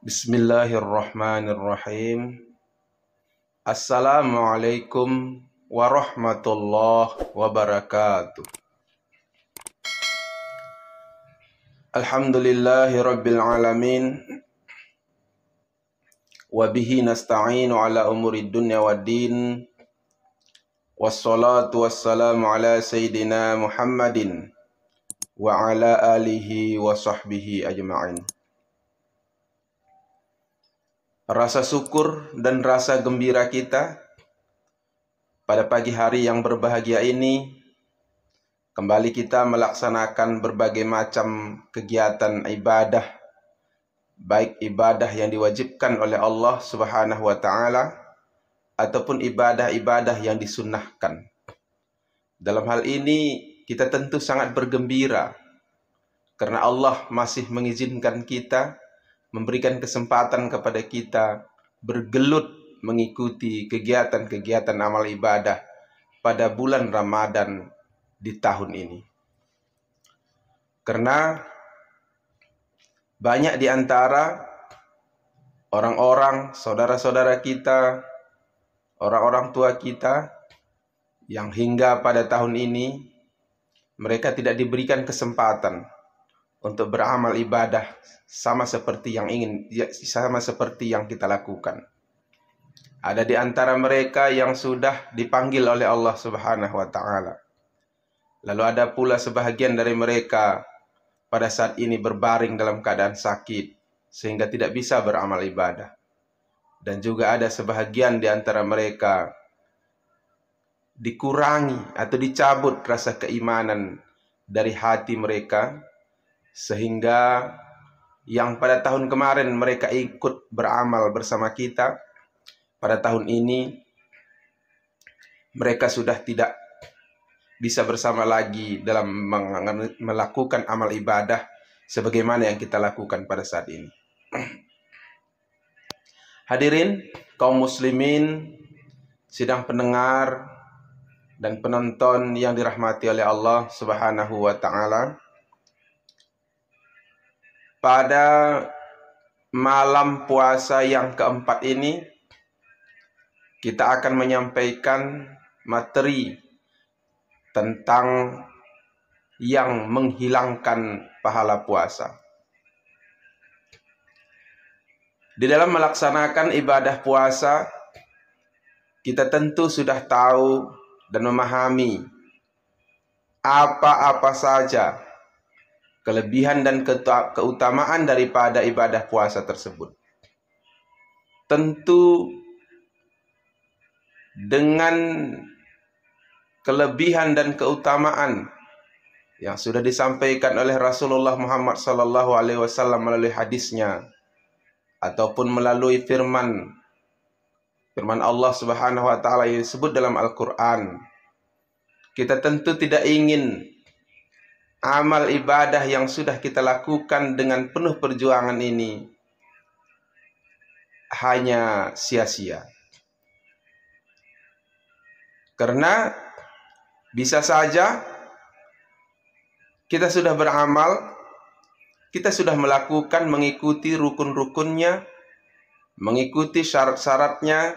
Bismillahirrahmanirrahim. Assalamualaikum warahmatullahi wabarakatuh. Alhamdulillahi rabbil alamin. Wabihi nasta'inu ala umuri dunya waddin. Wassalatu wassalamu ala sayyidina Muhammadin wa ala alihi wa sahbihi ajma'in. Rasa syukur dan rasa gembira kita pada pagi hari yang berbahagia ini, kembali kita melaksanakan berbagai macam kegiatan ibadah, baik ibadah yang diwajibkan oleh Allah Subhanahu wa Ta'ala ataupun ibadah-ibadah yang disunnahkan. Dalam hal ini kita tentu sangat bergembira karena Allah masih mengizinkan kita, memberikan kesempatan kepada kita bergelut mengikuti kegiatan-kegiatan amal ibadah pada bulan Ramadan di tahun ini. Karena banyak di antara orang-orang, saudara-saudara kita, orang-orang tua kita yang hingga pada tahun ini mereka tidak diberikan kesempatan untuk beramal ibadah sama seperti yang kita lakukan. Ada di antara mereka yang sudah dipanggil oleh Allah Subhanahu wa Ta'ala. Lalu ada pula sebahagian dari mereka pada saat ini berbaring dalam keadaan sakit sehingga tidak bisa beramal ibadah. Dan juga ada sebahagian di antara mereka dikurangi atau dicabut rasa keimanan dari hati mereka, sehingga yang pada tahun kemarin mereka ikut beramal bersama kita, pada tahun ini mereka sudah tidak bisa bersama lagi dalam melakukan amal ibadah sebagaimana yang kita lakukan pada saat ini. Hadirin kaum muslimin, sidang pendengar dan penonton yang dirahmati oleh Allah Subhanahu wa Ta'ala. Pada malam puasa yang keempat ini, kita akan menyampaikan materi tentang yang menghilangkan pahala puasa. Di dalam melaksanakan ibadah puasa, kita tentu sudah tahu dan memahami apa-apa saja kelebihan dan keutamaan daripada ibadah puasa tersebut. Tentu dengan kelebihan dan keutamaan yang sudah disampaikan oleh Rasulullah Muhammad SAW melalui hadisnya ataupun melalui firman Allah Subhanahu wa Ta'ala yang disebut dalam Al-Quran, kita tentu tidak ingin amal ibadah yang sudah kita lakukan dengan penuh perjuangan ini hanya sia-sia. Karena bisa saja kita sudah beramal, kita sudah melakukan, mengikuti rukun-rukunnya, mengikuti syarat-syaratnya,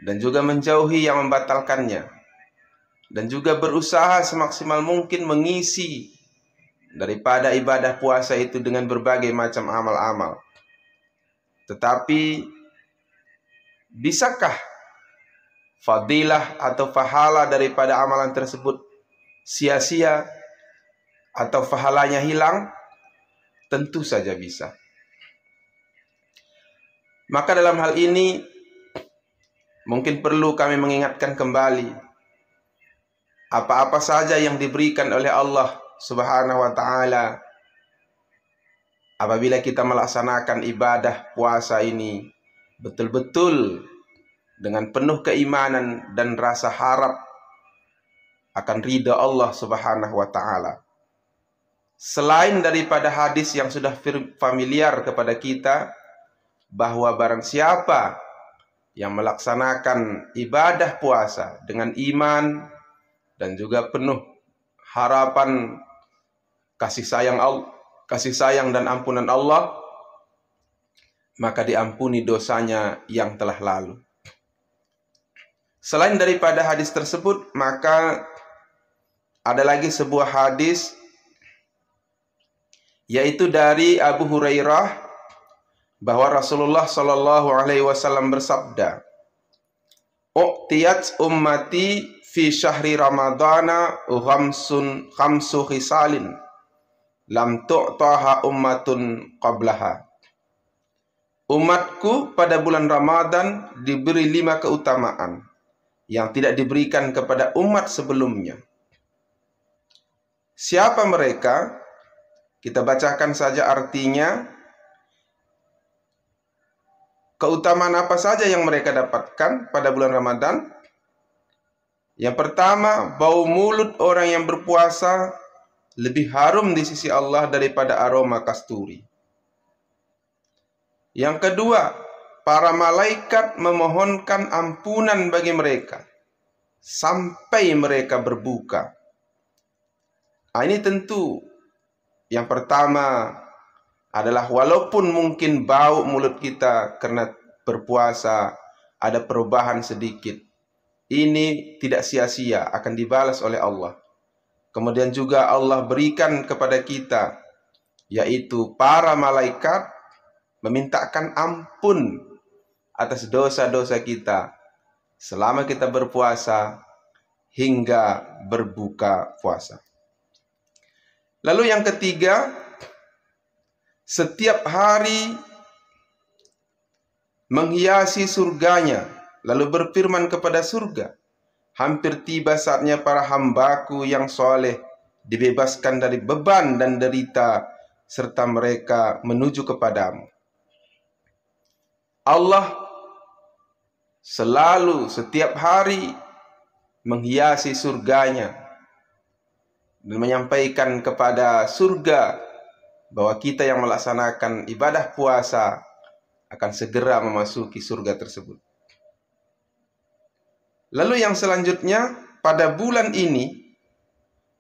dan juga menjauhi yang membatalkannya, dan juga berusaha semaksimal mungkin mengisi daripada ibadah puasa itu dengan berbagai macam amal-amal. Tetapi bisakah fadilah atau pahala daripada amalan tersebut sia-sia atau pahalanya hilang? Tentu saja bisa. Maka dalam hal ini mungkin perlu kami mengingatkan kembali apa-apa saja yang diberikan oleh Allah Subhanahu wa Ta'ala apabila kita melaksanakan ibadah puasa ini betul-betul dengan penuh keimanan dan rasa harap akan ridha Allah Subhanahu wa Ta'ala. Selain daripada hadis yang sudah familiar kepada kita, bahwa barang siapa yang melaksanakan ibadah puasa dengan iman dan juga penuh harapan kasih sayang dan ampunan Allah, maka diampuni dosanya yang telah lalu. Selain daripada hadis tersebut, maka ada lagi sebuah hadis, yaitu dari Abu Hurairah, bahwa Rasulullah Shallallahu Alaihi Wasallam bersabda, "Uqtiyat ummati fi syahri Ramadana khamsu khisalin lam tu'taha ummatun qablaha." Umatku pada bulan Ramadan diberi 5 keutamaan yang tidak diberikan kepada umat sebelumnya. Siapa mereka? Kita bacakan saja artinya. Keutamaan apa saja yang mereka dapatkan pada bulan Ramadan? Yang pertama, bau mulut orang yang berpuasa lebih harum di sisi Allah daripada aroma kasturi. Yang kedua, para malaikat memohonkan ampunan bagi mereka sampai mereka berbuka. Ini tentu yang pertama adalah walaupun mungkin bau mulut kita karena berpuasa ada perubahan sedikit, ini tidak sia-sia, akan dibalas oleh Allah. Kemudian juga Allah berikan kepada kita, yaitu para malaikat memintakan ampun atas dosa-dosa kita selama kita berpuasa hingga berbuka puasa. Lalu yang ketiga, setiap hari menghiasi surganya, lalu berfirman kepada surga, hampir tiba saatnya para hambaku yang soleh dibebaskan dari beban dan derita, serta mereka menuju kepadamu. Allah selalu setiap hari menghiasi surganya dan menyampaikan kepada surga bahwa kita yang melaksanakan ibadah puasa akan segera memasuki surga tersebut. Lalu yang selanjutnya, pada bulan ini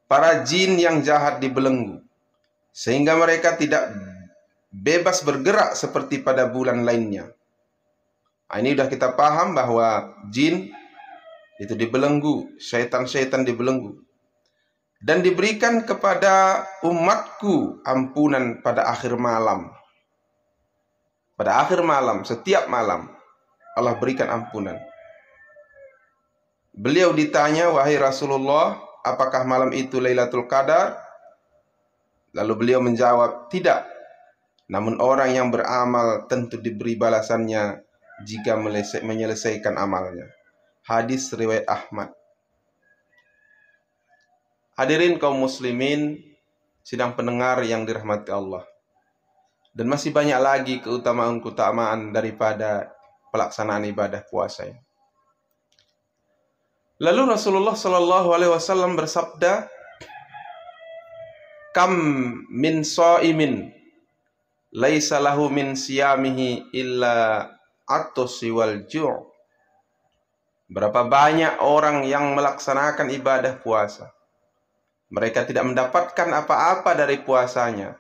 para jin yang jahat dibelenggu sehingga mereka tidak bebas bergerak seperti pada bulan lainnya. Ini sudah kita paham bahwa jin itu dibelenggu, syaitan-syaitan dibelenggu. Dan diberikan kepada umatku ampunan pada akhir malam. Pada akhir malam, setiap malam Allah berikan ampunan. Beliau ditanya, wahai Rasulullah, apakah malam itu Lailatul Qadar? Lalu beliau menjawab, tidak. Namun orang yang beramal tentu diberi balasannya jika menyelesaikan amalnya. Hadis riwayat Ahmad. Hadirin kaum muslimin, sidang pendengar yang dirahmati Allah. Dan masih banyak lagi keutamaan-keutamaan daripada pelaksanaan ibadah puasa. Lalu Rasulullah Shallallahu Alaihi Wasallam bersabda, "Kam min shaimin laisa lahu min siyamihi illa at-tusi wal ju'." Berapa banyak orang yang melaksanakan ibadah puasa, mereka tidak mendapatkan apa-apa dari puasanya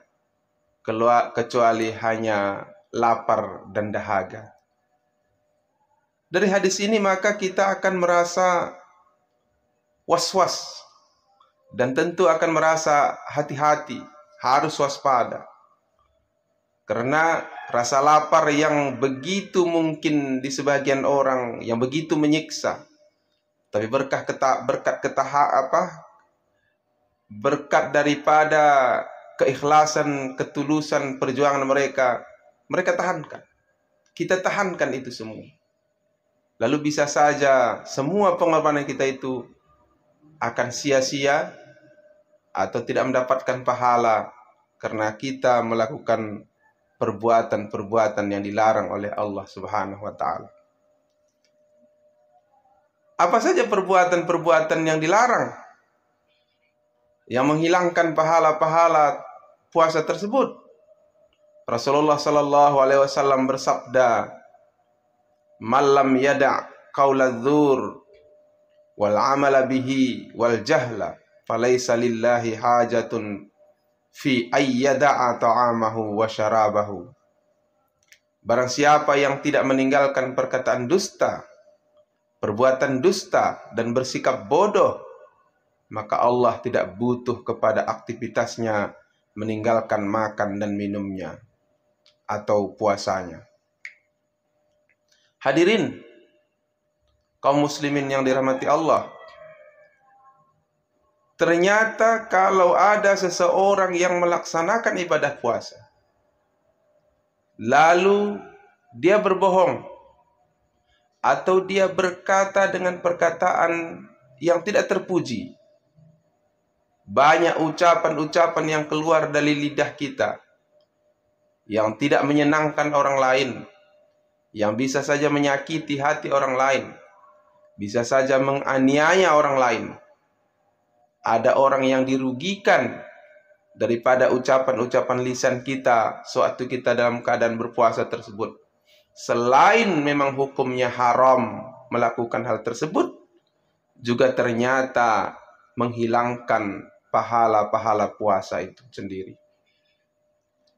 kecuali hanya lapar dan dahaga. Dari hadis ini maka kita akan merasa was-was dan tentu akan merasa hati-hati, harus waspada. Karena rasa lapar yang begitu mungkin di sebagian orang yang begitu menyiksa, tapi berkat daripada keikhlasan, ketulusan perjuangan mereka tahankan. Kita tahankan itu semua. Lalu bisa saja semua pengorbanan kita itu akan sia-sia atau tidak mendapatkan pahala karena kita melakukan perbuatan-perbuatan yang dilarang oleh Allah Subhanahu wa taala. Apa saja perbuatan-perbuatan yang dilarang yang menghilangkan pahala-pahala puasa tersebut? Rasulullah Sallallahu Alaihi Wasallam bersabda, "Malam yada' qaula dzur wal amala bihi wal jahla, falaysa lillahi hajatun fi ayyada'a ta'amahu wa syarabahu." Barang siapa yang tidak meninggalkan perkataan dusta, perbuatan dusta, dan bersikap bodoh, maka Allah tidak butuh kepada aktivitasnya meninggalkan makan dan minumnya atau puasanya. Hadirin kaum muslimin yang dirahmati Allah, ternyata kalau ada seseorang yang melaksanakan ibadah puasa, lalu dia berbohong, atau dia berkata dengan perkataan yang tidak terpuji, banyak ucapan-ucapan yang keluar dari lidah kita yang tidak menyenangkan orang lain, yang bisa saja menyakiti hati orang lain, bisa saja menganiaya orang lain. Ada orang yang dirugikan daripada ucapan-ucapan lisan kita sewaktu kita dalam keadaan berpuasa tersebut. Selain memang hukumnya haram melakukan hal tersebut, juga ternyata menghilangkan pahala-pahala puasa itu sendiri.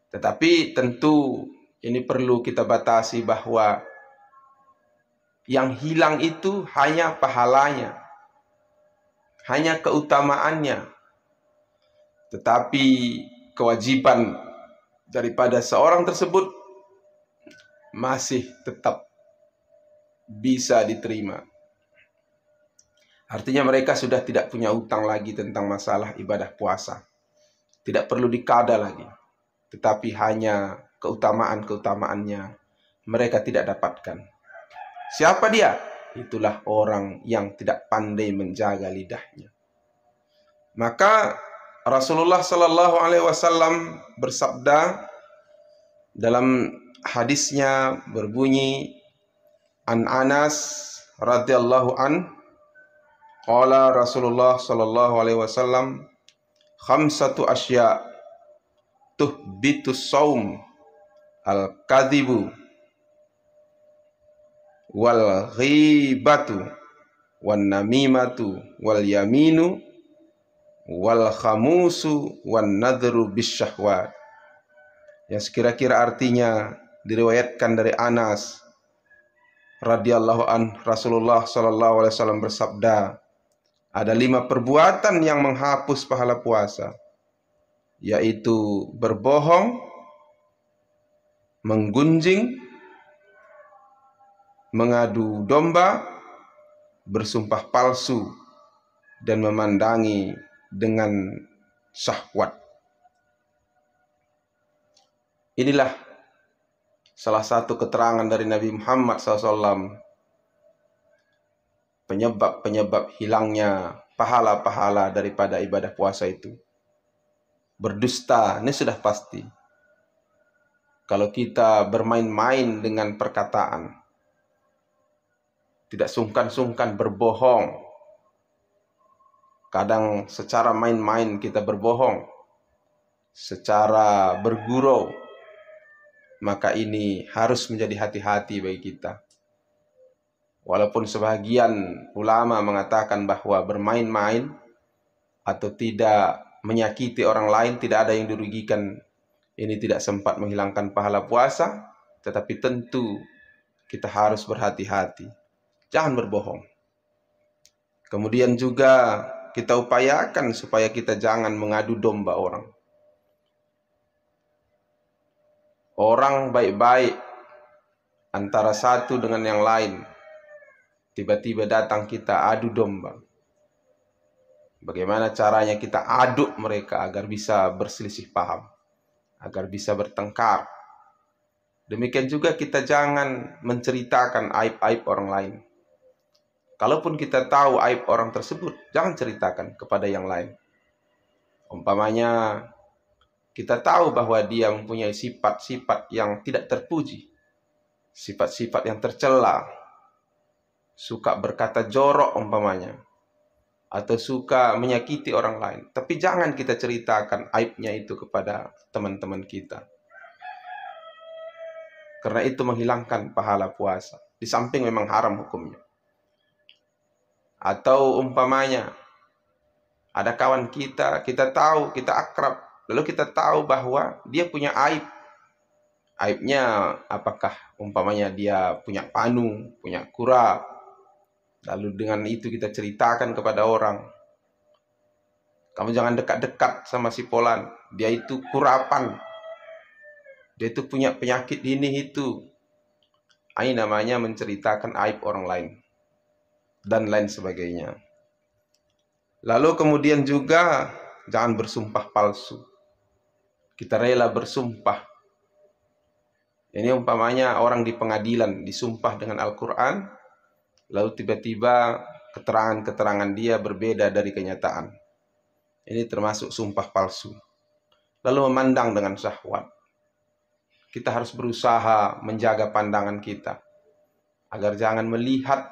Tetapi tentu ini perlu kita batasi bahwa yang hilang itu hanya pahalanya, hanya keutamaannya. Tetapi kewajiban daripada seorang tersebut masih tetap bisa diterima. Artinya mereka sudah tidak punya utang lagi tentang masalah ibadah puasa. Tidak perlu dikada lagi. Tetapi hanya keutamaan-keutamaannya mereka tidak dapatkan. Siapa dia? Itulah orang yang tidak pandai menjaga lidahnya. Maka Rasulullah Sallallahu Alaihi Wasallam bersabda dalam hadisnya berbunyi, an Anas radhiyallahu an, qala Rasulullah Sallallahu Alaihi Wasallam, khamsatu asya tuhbitus saum, al-kadhibu wal ghibatu wan namimatu wal yaminu wal khamusu wan nadru bisyahwat. Yang kira-kira artinya diriwayatkan dari Anas radhiyallahu an, Rasulullah sallallahu alaihi wasallam bersabda, ada 5 perbuatan yang menghapus pahala puasa, yaitu berbohong, menggunjing, mengadu domba, bersumpah palsu, dan memandangi dengan syahwat. Inilah salah satu keterangan dari Nabi Muhammad SAW, penyebab-penyebab hilangnya pahala-pahala daripada ibadah puasa itu. Berdusta, ini sudah pasti. Kalau kita bermain-main dengan perkataan, tidak sungkan-sungkan berbohong, kadang secara main-main kita berbohong, secara bergurau, maka ini harus menjadi hati-hati bagi kita. Walaupun sebagian ulama mengatakan bahwa bermain-main atau tidak menyakiti orang lain tidak ada yang dirugikan, ini tidak sempat menghilangkan pahala puasa, tetapi tentu kita harus berhati-hati. Jangan berbohong. Kemudian juga kita upayakan supaya kita jangan mengadu domba orang. Orang baik-baik antara satu dengan yang lain, tiba-tiba datang kita adu domba. Bagaimana caranya kita aduk mereka agar bisa berselisih paham, agar bisa bertengkar. Demikian juga kita jangan menceritakan aib-aib orang lain. Kalaupun kita tahu aib orang tersebut, jangan ceritakan kepada yang lain. Umpamanya kita tahu bahwa dia mempunyai sifat-sifat yang tidak terpuji, sifat-sifat yang tercela, suka berkata jorok umpamanya, atau suka menyakiti orang lain. Tapi jangan kita ceritakan aibnya itu kepada teman-teman kita, karena itu menghilangkan pahala puasa, di samping memang haram hukumnya. Atau umpamanya ada kawan kita, kita tahu, kita akrab, lalu kita tahu bahwa dia punya aib, aibnya apakah umpamanya dia punya panu, punya kura, lalu dengan itu kita ceritakan kepada orang, kamu jangan dekat-dekat sama si Polan, dia itu kurapan, dia itu punya penyakit ini itu. Ini namanya menceritakan aib orang lain dan lain sebagainya. Lalu kemudian juga jangan bersumpah palsu. Kita rela bersumpah. Ini umpamanya orang di pengadilan disumpah dengan Al-Quran, lalu tiba-tiba keterangan-keterangan dia berbeda dari kenyataan. Ini termasuk sumpah palsu. Lalu memandang dengan syahwat. Kita harus berusaha menjaga pandangan kita agar jangan melihat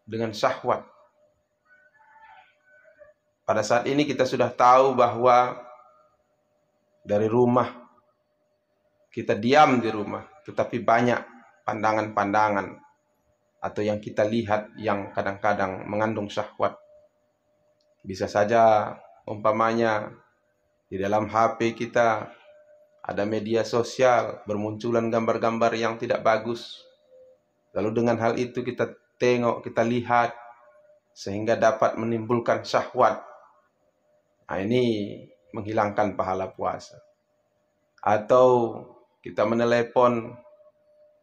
dengan syahwat. Pada saat ini kita sudah tahu bahwa dari rumah kita diam di rumah, tetapi banyak pandangan-pandangan atau yang kita lihat yang kadang-kadang mengandung syahwat. Bisa saja umpamanya di dalam HP kita ada media sosial, bermunculan gambar-gambar yang tidak bagus. Lalu dengan hal itu kita tengok, kita lihat, sehingga dapat menimbulkan syahwat. Nah, ini menghilangkan pahala puasa. Atau kita menelepon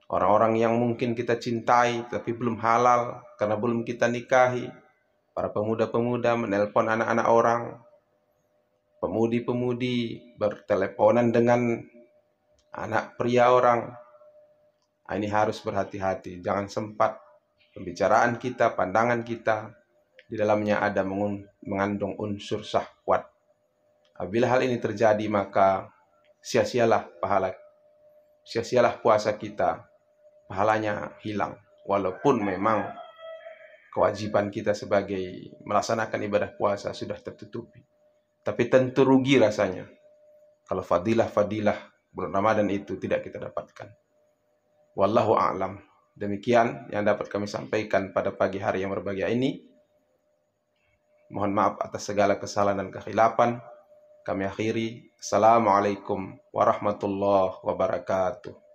orang-orang yang mungkin kita cintai, tapi belum halal, karena belum kita nikahi. Para pemuda-pemuda menelpon anak-anak orang, pemudi-pemudi berteleponan dengan anak pria orang. Ini harus berhati-hati. Jangan sempat pembicaraan kita, pandangan kita, di dalamnya ada mengandung unsur syahwat. Apabila hal ini terjadi, maka sia-sialah pahala. Sia-sialah puasa kita. Pahalanya hilang. Walaupun memang kewajiban kita sebagai melaksanakan ibadah puasa sudah tertutupi. Tapi tentu rugi rasanya kalau fadilah-fadilah bulan Ramadan itu tidak kita dapatkan. Wallahu a'lam. Demikian yang dapat kami sampaikan pada pagi hari yang berbahagia ini. Mohon maaf atas segala kesalahan dan kekhilafan. Kami akhiri. Assalamualaikum warahmatullahi wabarakatuh.